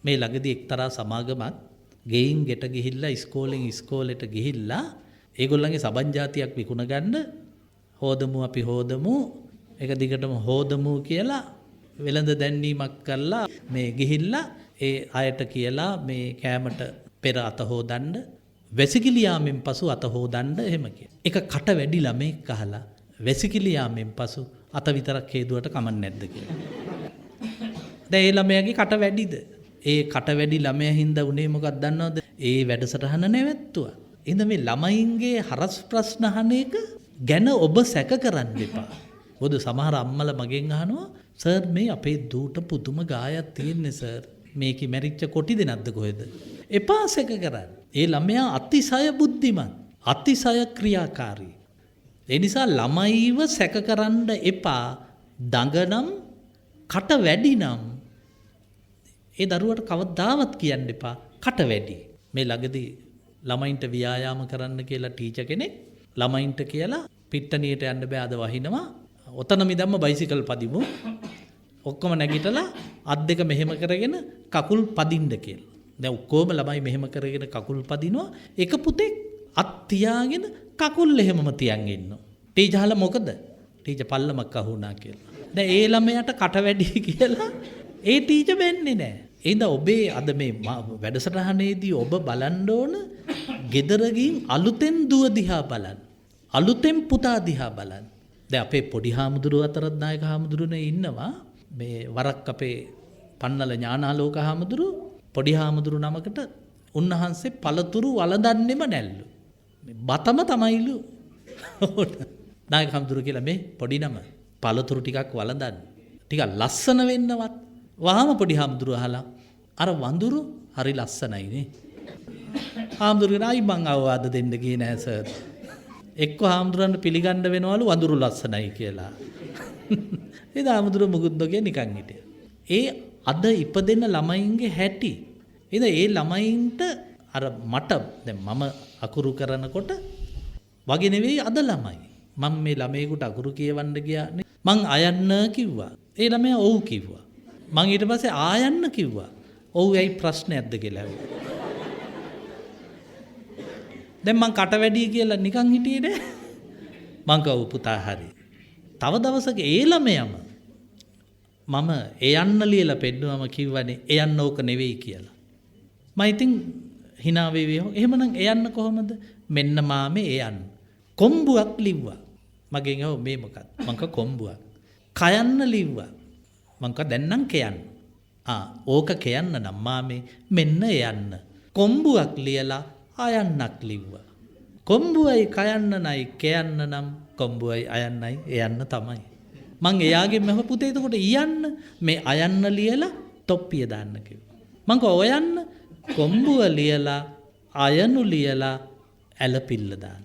මේ ළඟදී එක්තරා සමාගමක් ගෙයින් ගෙට ගිහිල්ලා ඉස්කෝලෙන් ඉස්කෝලෙට ගිහිල්ලා ඒගොල්ලන්ගේ සබන් જાතියක් විකුණ ගන්න හෝදමු අපි හෝදමු එක දිගටම හෝදමු කියලා වෙළඳ දැන්වීමක් කරලා මේ ගිහිල්ලා ඒ අයට කියලා මේ කෑමට පෙර අත හොදන්න වැසිකිලි යාමෙන් පසු අත හොදන්න එහෙම කියලා. ඒක කට වැඩි ළමෙක් අහලා වැසිකිලි යාමෙන් පසු අත විතරක් හේදුවට කමක් නැද්ද කියලා. දැන් ඒ ළමයාගේ කට වැඩිද? ඒ කට වැඩි ළමයා හින්දා උනේ මොකක්ද දන්නවද? ඒ වැඩසටහන නැවැත්තුවා. එහෙනම් මේ ළමයින්ගේ හරස් ප්‍රශ්න අහන එක ගැන ඔබ සැක කරන්න එපා. මොකද සමහර අම්මලා මගෙන් අහනවා සර් මේ අපේ දූට පුදුම ගායක් තියෙන්නේ සර්. මේකේ මැරිච්ච කොටි දෙනක්ද කොහෙද? එපා සැක කරන්න. ඒ ළමයා අතිශය බුද්ධිමත්, අතිශය ක්‍රියාකාරී. ඒ නිසා ළමයිව සැක කරන්න එපා. දඟනම් කට වැඩි නම් ඒ දරුවට කවදාවත් කියන්න එපා කට වැඩි. මේ ළඟදී ළමයින්ට ව්‍යායාම කරන්න කියලා ටීචර් කෙනෙක් ළමයින්ට කියලා පිට්ටනියට යන්න බෑ අද වහිනවා. ඔතන මිදම්ම බයිසිකල් පදිමු. ඔක්කොම නැගිටලා අත් දෙක මෙහෙම කරගෙන කකුල් පදින්න කියලා. දැන් ඔක්කොම ළමයි මෙහෙම කරගෙන කකුල් පදිනවා. එක පුතෙක් අත් තියාගෙන කකුල් එහෙමම තියන් ඉන්නවා. ටීචර් අහලා මොකද? ටීචර් පල්ලමක් අහුණා කියලා. දැන් ඒ ළමයාට කට වැඩි කියලා ඒ ටීචර් වෙන්නේ නැහැ. එහෙනම් ඔබේ අද මේ වැඩසටහනේදී ඔබ බලන්න ඕන ගෙදර ගින් අලුතෙන් දුව දිහා බලන්න. අලුතෙන් පුතා දිහා බලන්න. දැන් අපේ පොඩි හාමුදුරුවෝ අතරත් නායක හාමුදුරුවනේ ඉන්නවා. මේ වරක් අපේ පන්නල ඥානාලෝක හාමුදුරුවෝ පොඩි හාමුදුරු නමකට උන්වහන්සේ පළතුරු වළඳන්නෙම නැල්ලු. මේ බතම තමයිලු. නායක හාමුදුරුවෝ කියලා මේ පොඩි නම පළතුරු ටිකක් වළඳන්න. ටිකක් ලස්සන වෙන්නවත්. වහාම පොඩි හාමුදුරුවෝ අහලා අර වඳුරු හරි ලස්සනයි නේ. හාමුදුරුවෝ ආයි මං අවවාද දෙන්න ගියේ නෑ සර්. එක්ක හාමුදුරන්ට පිළිගන්න වෙනවලු වඳුරු ලස්සනයි කියලා. ඒ හාමුදුරුවෝ මුකුත් නොකිය නිකන් හිටියා. ඒ අද ඉපදෙන ළමයින්ගේ හැටි. ඒ ළමයින්ට අර මට දැන් මම අකුරු කරනකොට වගේ නෙවෙයි අද ළමයි. මම මේ ළමයෙකුට අකුරු කියවන්න ගියානේ. මං අයන්න කිව්වා. ඒ ළමයා ඔව් කිව්වා. මං ඊට පස්සේ ආයන්න කිව්වා. ඔව් ඇයි ප්‍රශ්නයක්ද කියලා ඇහුවා. දැන් මං කට වැඩි කියලා නිකන් හිටියේ නේ. මං කව පුතා හරි. තව දවසක ඒ ළමයාම මම එයන්න ලියලා පෙන්නුවම කිව්වනේ එයන්න ඕක නෙවෙයි කියලා. මම ඉතින් hina වෙවි. එහෙමනම් එයන්න කොහමද? මෙන්න මාමේ එයන්න. කොම්බුවක් ලිව්වා. මගෙන් අහුව මේ මොකක්ද? මං කව කොම්බුවක්. කයන්න ලිව්වා. මං කව දැන් නම් කියන්න. ඕක කියන්න නම් මාමේ මෙන්න එයන්න. කොම්බුවක් ලියලා අයන්නක් ලිව්වා. කොම්බුවයි කයන්න නයි කියන්න නම් කොම්බුවයි අයන්නයි එයන්න තමයි. මං එයාගෙන් මම පුතේ එතකොට ඉයන්න මේ අයන්න ලියලා තොප්පිය දාන්න කිව්වා. මං කව ඔයන්න කොම්බුව ලියලා අයනු ලියලා ඇලපිල්ල දාන්න.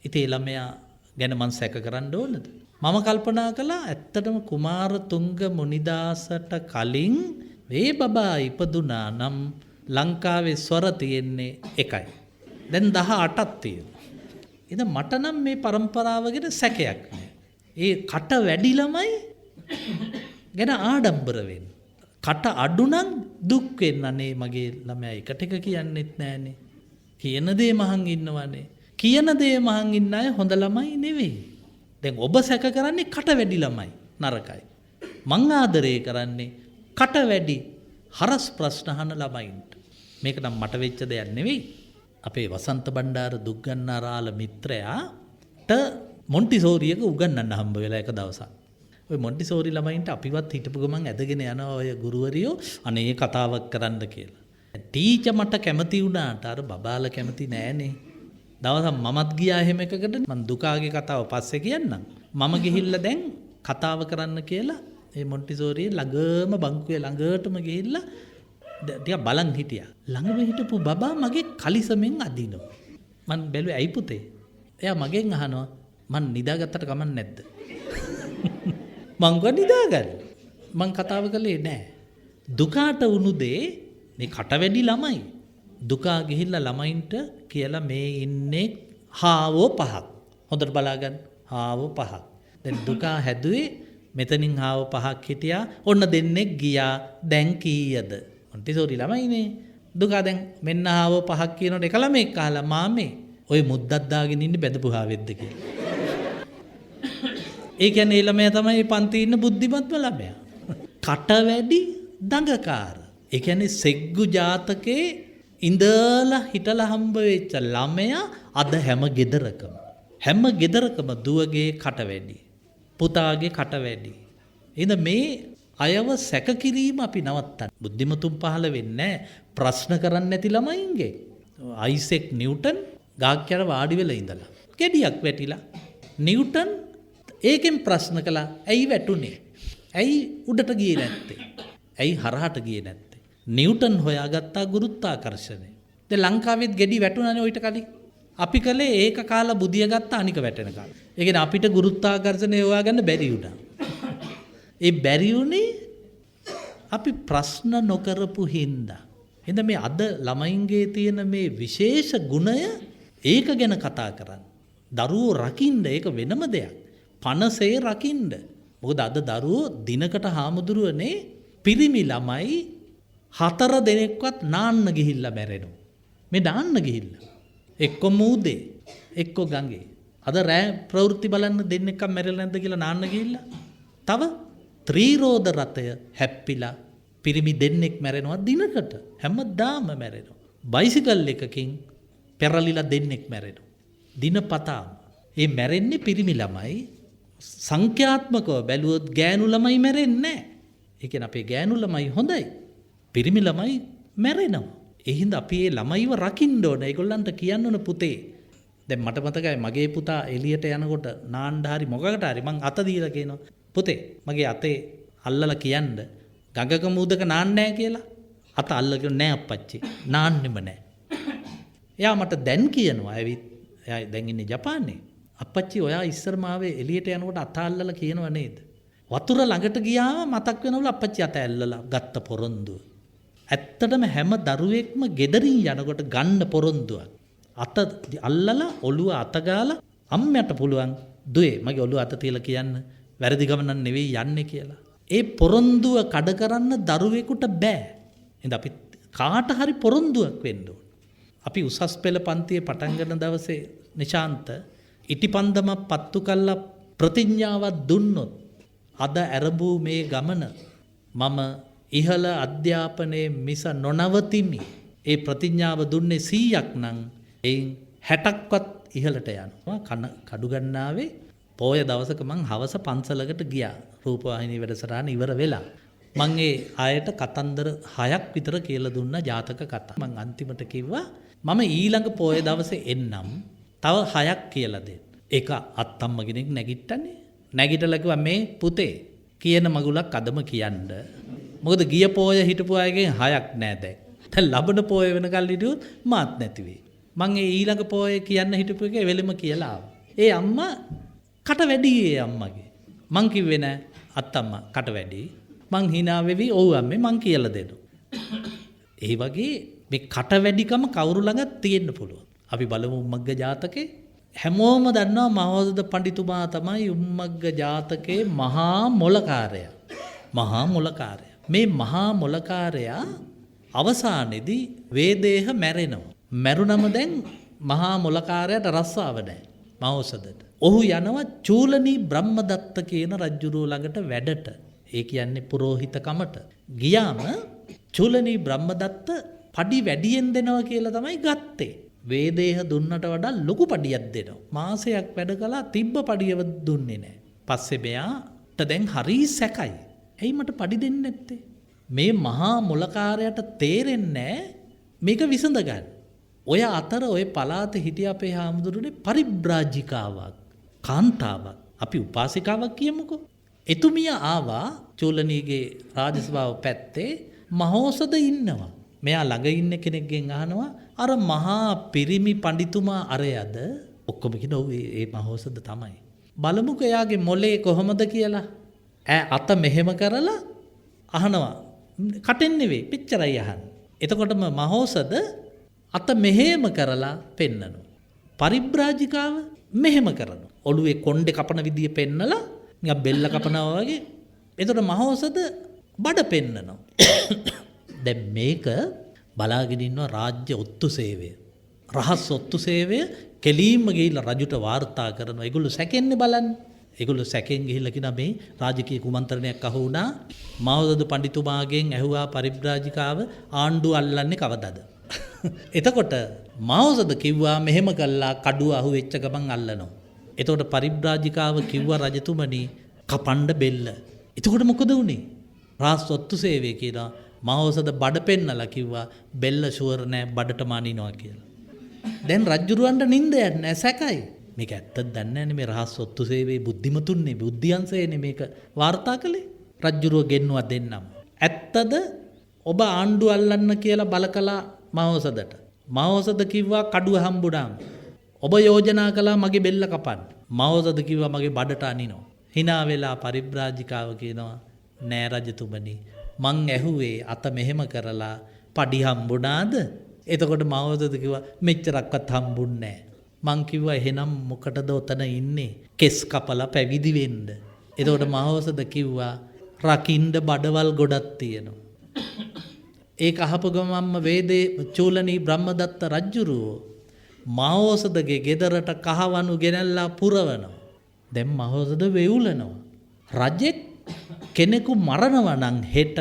ඉතින් ඒ ළමයා ගැන මං සැක කරන්න ඕනද? මම කල්පනා කළා ඇත්තටම කුමාරතුංග මුනිදාසට කලින් මේ බබා ඉපදුනා නම් ලංකාවේ ස්වර තියෙන්නේ එකයි. දැන් 18ක් තියෙනවා. ඉතින් මට නම් මේ પરම්පරාව ගැන සැකයක් නෑ. ඒ කට වැඩි ළමයි ගැන ආඩම්බර වෙන්න. කට අඩු නම් දුක් වෙන්න. අනේ මගේ ළමයා එකට එක කියන්නෙත් නෑනේ. කියන දේ මහන් ඉන්නවනේ. කියන දේ මහන් ඉන්න අය හොඳ ළමයි නෙවෙයි. දැන් ඔබ සැක කරන්නේ කට වැඩි ළමයි නරකයි. මං ආදරේ කරන්නේ කට වැඩි හරස් ප්‍රශ්න අහන ළමයින්ට. මේක නම් මට වෙච්ච දෙයක් නෙවෙයි. අපේ වසන්ත බණ්ඩාර දුක්ගන්නාරාල මිත්‍රයාට මොන්ටිසෝරියක උගන්වන්න හම්බ වෙලා එක දවසක්. ඔය මොන්ටිසෝරි ළමයින්ට අපිවත් හිටපු ගමන් ඇදගෙන යනවා ඔය ගුරුවරියෝ අනේ කතාවක් කරන්න කියලා. ටීචර් මට කැමති වුණාට අර බබාලා කැමති නෑනේ. දවසක් මමත් ගියා එහෙම එකකට. මං දුකාගේ කතාව පස්සේ කියන්නම්. මම ගිහිල්ලා දැන් කතාව කරන්න කියලා ඒ මොන්ටිසෝරියේ ළඟම බංකුවේ ළඟටම ගිහිල්ලා ටික බලන් හිටියා. ළඟම හිටපු බබා මගේ කලිසමෙන් අදිනවා. මං බැලුවේ ඇයි පුතේ? එයා මගෙන් අහනවා මං නිදාගත්තට කමක් නැද්ද? මං ගා නිදාගන්න. මං කතාව කළේ නෑ. දුකාට වුණු දේ මේ කට වැඩි ළමයි. දුකා ගිහිල්ලා ළමයින්ට කියලා මේ ඉන්නේ හාවෝ පහක්. හොඳට බලාගන්න. හාවෝ පහක්. දැන් දුකා හැදුවේ මෙතනින් හාවෝ පහක් හිටියා. ඔන්න දෙන්නෙක් ගියා. දැන් කීයද? මොන්ටිසෝරි ළමයිනේ. දුකා දැන් මෙන්න ආවෝ 5ක් කියනකොට එක ළමෙක් අහලා මාමේ ඔය මුද්දක් දාගෙන ඉන්නේ බැදපුහා වෙද්ද කියලා. ඒ කියන්නේ ළමයා තමයි පන්ති ඉන්න බුද්ධිමත්ම ළමයා. කට වැඩි දඟකාර. ඒ කියන්නේ සෙග්ගු ජාතකේ ඉඳලා හිටලා හම්බ වෙච්ච ළමයා අද හැම ගෙදරකම දුවගේ කට වැඩි. පුතාගේ කට වැඩි. එහෙනම් මේ අයව සැක කිරීම අපි නවත්තන්න. බුද්ධිමතුන් පහළ වෙන්නේ ප්‍රශ්න කරන්නේ නැති ළමයින්ගේ. අයිසෙක් නිව්ටන් ගාක් යට වාඩි වෙලා ඉඳලා ගෙඩියක් වැටිලා නිව්ටන් ඒකෙන් ප්‍රශ්න කළා ඇයි වැටුනේ? ඇයි උඩට ගියේ නැත්තේ? ඇයි හරහට ගියේ නැත්තේ? නිව්ටන් හොයාගත්තා ගුරුත්වාකර්ෂණය. දැන් ලංකාවෙත් ගෙඩි වැටුණානේ ඔයිට කලින්. අපි කලේ ඒක කාලා බුදිය ගත්ත අනික වැටෙන කාලා. ඒ කියන්නේ අපිට ගුරුත්වාකර්ෂණය හොයාගන්න බැරි වුණා. ඒ බැරි වුණේ අපි ප්‍රශ්න නොකරපු හින්දා. එහෙනම් මේ අද ළමයින්ගේ තියෙන මේ විශේෂ ගුණය ඒක ගැන කතා කරන්න. දරුවෝ රකින්න ඒක වෙනම දෙයක්. පනසේ රකින්න. මොකද අද දරුවෝ දිනකට හාමුදුරුවනේ පිරිමි ළමයි 4 දෙනෙක්වත් නාන්න ගිහිල්ලා මැරෙනවා. මේ නාන්න ගිහිල්ලා. එක්ක මූදේ එක්ක ගඟේ. අද රෑ ප්‍රවෘත්ති බලන්න දෙන්නෙක්ම මැරෙලා නැද්ද කියලා නාන්න ගිහිල්ලා. තව ත්‍රිරෝද රථය හැප්පිලා පිරිමි දෙන්නෙක් මැරෙනවා දිනකට. හැමදාම මැරෙනවා. බයිසිකල් එකකින් පෙරලිලා දෙන්නෙක් මැරෙනවා. දිනපතාම. ඒ මැරෙන්නේ පිරිමි ළමයි. සංඛ්‍යාත්මකව බැලුවොත් ගෑනු ළමයි මැරෙන්නේ නැහැ. ඒ කියන්නේ අපේ ගෑනු ළමයි හොඳයි. පිරිමි ළමයි මැරෙනවා. ඒ හින්දා අපි මේ ළමයිව රකින්න ඕන. ඒගොල්ලන්ට කියන්න ඕන පුතේ. දැන් මට මතකයි මගේ පුතා එළියට යනකොට නාන්න හරි මොකකට හරි මං අත දීලා කියනවා. පුතේ මගේ අතේ අල්ලලා කියන්න ගඟක මූදක නාන්න නැහැ කියලා. අත අල්ලගෙන නෑ අප්පච්චි. නාන්නෙම නෑ. එයා මට දැන් කියනවා ඇවිත් එයා දැන් ඉන්නේ ජපානේ. අප්පච්චි ඔයා ඉස්සර මාවේ එළියට යනකොට අත අල්ලලා කියනවා නේද? වතුර ළඟට ගියාම මතක් වෙනවලු අප්පච්චි අත ඇල්ලලා ගත්ත පොරොන්දුව. ඇත්තටම හැම දරුවෙක්ම ගෙදරින් යනකොට ගන්න පොරොන්දුවක්. අත අල්ලලා ඔළුව අත ගාලා අම්මයට පුළුවන් දුවේ මගේ ඔළුව අත තියලා කියන්න වැරදි ගමනක් නෙවෙයි යන්නේ කියලා. ඒ පොරොන්දුව කඩ කරන්න දරුවෙකුට බෑ. එහෙනම් අපි කාට හරි පොරොන්දුවක් වෙන්න ඕන. අපි උසස් පෙළ පන්තියේ පටන් ගන්න දවසේ නිශාන්ත ඉටිපන්දම පත්තු කළා ප්‍රතිඥාවක් දුන්නොත් අද ඇරඹූ මේ ගමන මම ඉහළ අධ්‍යාපනයේ මිස නොනවතිමි. ඒ ප්‍රතිඥාව දුන්නේ 100ක් නම් එයින් 60ක්වත් ඉහළට යනවා. කඩු ගන්නාවේ පොය දවසක මං හවස පන්සලකට ගියා. රූපවාහිනී වැඩසටහන ඉවර වෙලා. මං ඒ ආයත කතන්දර 6ක් විතර කියලා දුන්නා ජාතක කතා. මං අන්තිමට කිව්වා මම ඊළඟ පොය දවසේ එන්නම්. තව 6ක් කියලා දෙන්න. එක අත්තම්ම කෙනෙක් නැගිට්ටනේ. නැගිටලා කිව්වා මේ පුතේ කියන මගුලක් අදම කියන්න. මොකද ගිය පොය හිටපු අයගෙන් 6ක් නෑ දැන්. දැන් ලබන පොය වෙනකල් හිටියොත් මාත් නැති වෙයි. මං ඒ ඊළඟ පොය කියන්න හිටපු එකේ වෙලෙම කියලා ආවා. ඒ අම්මා කට වැඩි ඒ අම්මගේ. මං කිව්වේ නෑ අත්තම්මා කට වැඩි. මං hina වෙවි ඔව් අම්මේ මං කියලා දෙනවා. ඒ වගේ මේ කට වැඩිකම කවුරු ළඟත් තියෙන්න පුළුවන්. අපි බලමු උම්මග්ග ජාතකේ. හැමෝම දන්නවා මහෝදද පඬිතුමා තමයි උම්මග්ග ජාතකේ මහා මොලකාරයා. මහා මොලකාරයා. මේ මහා මොලකාරයා අවසානයේදී වේදේහ මැරෙනවා. මැරුණම දැන් මහා මොලකාරයාට රස්සාව නැහැ. මහෝසදට. ඔහු යනවා චූලනී බ්‍රහ්මදත්ත කියන රජුරුව ළඟට වැඩට. ඒ කියන්නේ පුරෝහිතකමට. ගියාම චූලනී බ්‍රහ්මදත්ත පඩි වැඩියෙන් දෙනවා කියලා තමයි ගත්තේ. වේදේහ දුන්නට වඩා ලොකු පඩියක් දෙනවා. මාසයක් වැඩ කළා තිබ්බ පඩියව දුන්නේ නැහැ. පස්සේ මෙයාට දැන් හරි සැකයි. ඇයි මට පඩි දෙන්නේ නැත්තේ? මේ මහා මොලකාරයාට තේරෙන්නේ මේක විසඳ ගන්න. ඔය අතර ඔය පළාතේ හිටිය අපේ හාමුදුරුවනේ පරිබ්‍රාජිකාවක්, කාන්තාවක්, අපි උපාසිකාවක් කියමුකෝ. එතුමිය ආවා චූලනීගේ රාජසභාව පැත්තේ මහෝසද ඉන්නවා. මෙයා ළඟ ඉන්න කෙනෙක්ගෙන් අහනවා අර මහා පිරිමි පඬිතුමා අරයද? ඔක්කොම කියන ඔව් ඒ මහෝසද තමයි. බලමුකෝ එයාගේ මොලේ කොහොමද කියලා. අත මෙහෙම කරලා අහනවා. කටෙන් නෙවෙයි පිච්චරයි අහන්නේ. එතකොටම මහෝසද අත මෙහෙම කරලා පෙන්නනවා. පරිබ්‍රාජිකාව මෙහෙම කරනවා. ඔළුවේ කොණ්ඩේ කපන විදිය පෙන්නලා නිකන් බෙල්ල කපනවා වගේ. එතකොට මහෝසද බඩ පෙන්නනවා. දැන් මේක බලාගෙන ඉන්නවා රාජ්‍ය ඔත්තු සේවය. රහස් ඔත්තු සේවය කෙලින්ම ගිහිල්ලා රජුට වාර්තා කරනවා. ඒගොල්ලෝ සැකෙන්නේ බලන්න. ඒගොල්ලෝ සැකෙන් ගිහිල්ලා කියනවා මේ රාජකීය කුමන්ත්‍රණයක් අහු වුණා. මාවොද පඬිතුමාගෙන් ඇහුවා පරිබ්‍රාජිකාව ආණ්ඩුව අල්ලන්නේ කවදද? එතකොට මාවොද කිව්වා මෙහෙම කළා කඩුව අහු වෙච්ච ගමන් අල්ලනවා. එතකොට පරිබ්‍රාජිකාව කිව්වා රජතුමනි කපන්න බෙල්ල. එතකොට මොකද වුනේ? රාජ ඔත්තු සේවය කියලා මාවොද බඩ පෙන්නලා කිව්වා බෙල්ල ෂුවර් නෑ බඩට මානිනවා කියලා. දැන් රජුරවන්ට නිින්ද යන්නේ නැහැ සැකයි. මේක ඇත්තද දන්නේ නැහැ මේ රහස් ඔත්තු සේවයේ බුද්ධිමතුන්නේ බුද්ධියන්සේනේ මේක වාර්තා කළේ. රජුරව ගෙන්නවා දෙන්නම්. ඇත්තද ඔබ ආණ්ඩුව අල්ලන්න කියලා බල කළා මාවොසදට. මාවොසද කිව්වා කඩුව හම්බුණාම. ඔබ යෝජනා කළා මගේ බෙල්ල කපන්න. මාවොසද කිව්වා මගේ බඩට අනිනවා. hina වෙලා පරිබ්‍රාජිකාව කියනවා නෑ රජතුමනි මං ඇහුවේ අත මෙහෙම කරලා පඩි හම්බුණාද? එතකොට මාවොසද කිව්වා මෙච්චරක්වත් හම්බුන්නේ නෑ. මං කිව්වා එහෙනම් මොකටද ඔතන ඉන්නේ? කෙස් කපලා පැවිදි වෙන්න. එතකොට මාවොසද කිව්වා රකින්න බඩවල් ගොඩක් තියෙනවා. ඒක අහපු ගමන්ම වේදේ චූලනී බ්‍රහ්මදත්ත රජුරෝ මාවොසදගේ ගෙදරට කහවණු ගෙනල්ලා පුරවනවා. දැන් මාවොසද වෙවුලනවා. රජෙක් කෙනෙකු මරනවා නම් හෙට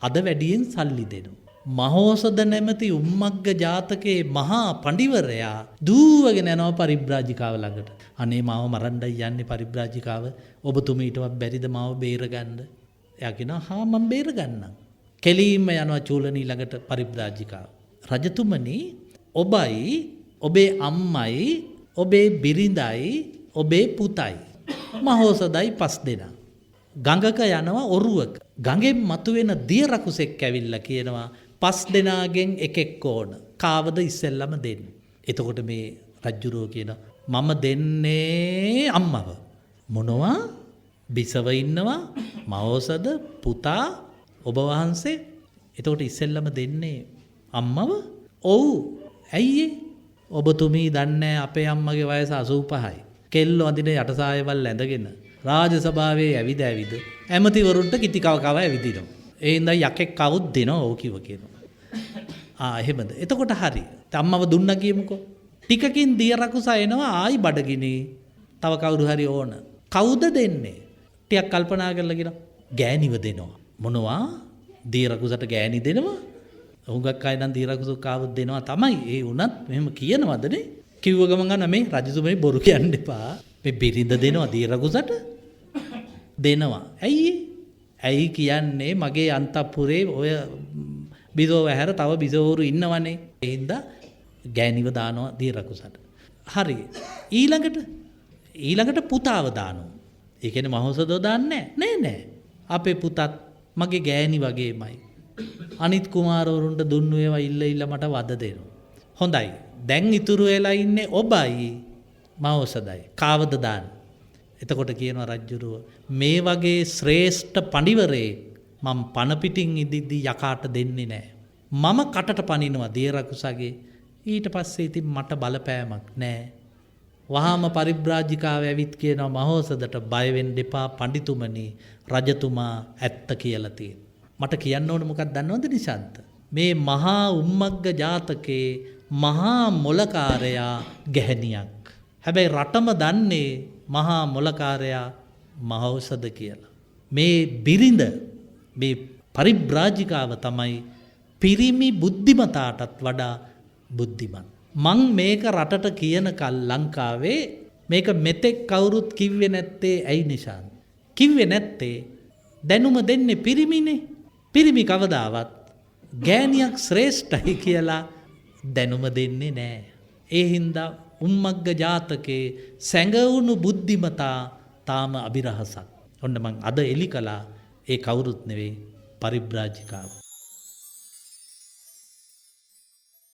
අද වැඩියෙන් සල්ලි දෙනවා. මහෝසද නැමැති උම්මග්ග ජාතකයේ මහා පඬිවරයා දූවගෙන යනවා පරිබ්‍රාජිකාව ළඟට. අනේ මාව මරන්නයි යන්නේ පරිබ්‍රාජිකාව. ඔබතුමීටවත් බැරිද මාව බේරගන්න? එයා කියනවා හා මම බේරගන්නම්. කෙලින්ම යනවා චූලනී ළඟට පරිබ්‍රාජිකාව. රජතුමනි ඔබයි ඔබේ අම්මයි ඔබේ බිරිඳයි ඔබේ පුතයි මහෝසදයි 5 දෙනා ගඟක යනවා ඔරුවක. ගඟෙන් මතුවෙන දිය රකුසෙක් ඇවිල්ලා කියනවා 5 දෙනාගෙන් එකෙක් ඕන. කාවද ඉස්සෙල්ලම දෙන්න. එතකොට මේ රජුරෝ කියනවා මම දෙන්නේ අම්මව. මොනවා? බිසව ඉන්නවා මහෝසද පුතා ඔබ වහන්සේ. එතකොට ඉස්සෙල්ලම දෙන්නේ අම්මව? ඔව්. ඇයි ඔබතුමී දන්නේ අපේ අම්මගේ වයස 85යි. කෙල්ලෝ අදින යටසායවල් ඇඳගෙන රාජ සභාවේ ඇවිද ඇමතිවරුන්ට කිටි කව කව ඇවිදිනවා. ඒ හින්දා යකෙක් කවුත් දෙනවා ඕ කිව කියනවා. එහෙමද? එතකොට හරි. අම්මව දුන්නා කියමුකෝ. ටිකකින් දිය රකුස එනවා ආයි බඩගිනි. තව කවුරු හරි ඕන. කවුද දෙන්නේ? ටිකක් කල්පනා කරලා කියනවා ගෑණිව දෙනවා. මොනවා? දිය රකුසට ගෑණි දෙනවා? හුඟක් අය නම් දිය රකුස කාවුත් දෙනවා තමයි. ඒ වුණත් මෙහෙම කියනවදනේ? කිව්ව ගමන් ගන්න මේ රජතුමනි බොරු කියන්න එපා. මේ බිරිඳ දෙනවා දිය රකුසට? දෙනවා. ඇයි කියන්නේ මගේ අන්තපුරේ ඔය බිසෝව හැර තව බිසෝවරු ඉන්නවනේ. ඒ හින්දා ගෑණිව දානවා දිය රකුසට. හරි. ඊළඟට පුතාව දානවා. ඒ කියන්නේ මහෝසදව දාන්නේ නෑ. අපේ පුතත් මගේ ගෑණි වගේමයි. අනිත් කුමාරවරුන්ට දුන්නු ඒවා ඉල්ල මට වද දෙනවා. හොඳයි. දැන් ඉතුරු වෙලා ඉන්නේ ඔබයි මහෝසදයි. කාවද දාන්න? එතකොට කියනවා රජුරුව මේ වගේ ශ්‍රේෂ්ඨ පඬිවරේ මම පණ පිටින් ඉදිද්දි යකාට දෙන්නේ නැහැ. මම කටට පනිනවා දිය රකුසගේ. ඊට පස්සේ ඉතින් මට බලපෑමක් නැහැ. වහාම පරිබ්‍රාජිකාව ඇවිත් කියනවා මහෝසදට බය වෙන්න එපා පඬිතුමනි රජතුමා ඇත්ත කියලා තියෙනවා. මට කියන්න ඕන මොකක්ද දන්නවද නිශාන්ත? මේ මහා උම්මග්ග ජාතකේ මහා මොලකාරයා ගැහණියක්. හැබැයි රටම දන්නේ මහා මොලකාරයා මහෞෂධ කියලා. මේ බිරිඳ මේ පරිබ්‍රාජිකාව තමයි පිරිමි බුද්ධිමතාටත් වඩා බුද්ධිමත්. මං මේක රටට කියන කල් ලංකාවේ මේක මෙතෙක් කවුරුත් කිව්වේ නැත්තේ ඇයි නිශාන්? කිව්වේ නැත්තේ දැනුම දෙන්නේ පිරිමිනේ. පිරිමි කවදාවත් ගෑණියක් ශ්‍රේෂ්ඨයි කියලා දැනුම දෙන්නේ නැහැ. ඒ හින්දා උම්මග්ග ජාතකේ සැඟවුණු බුද්ධිමතා තාම අභිරහසක්. ඔන්න මං අද එලි කළා ඒ කවුරුත් නෙවෙයි පරිබ්‍රාජිකාව.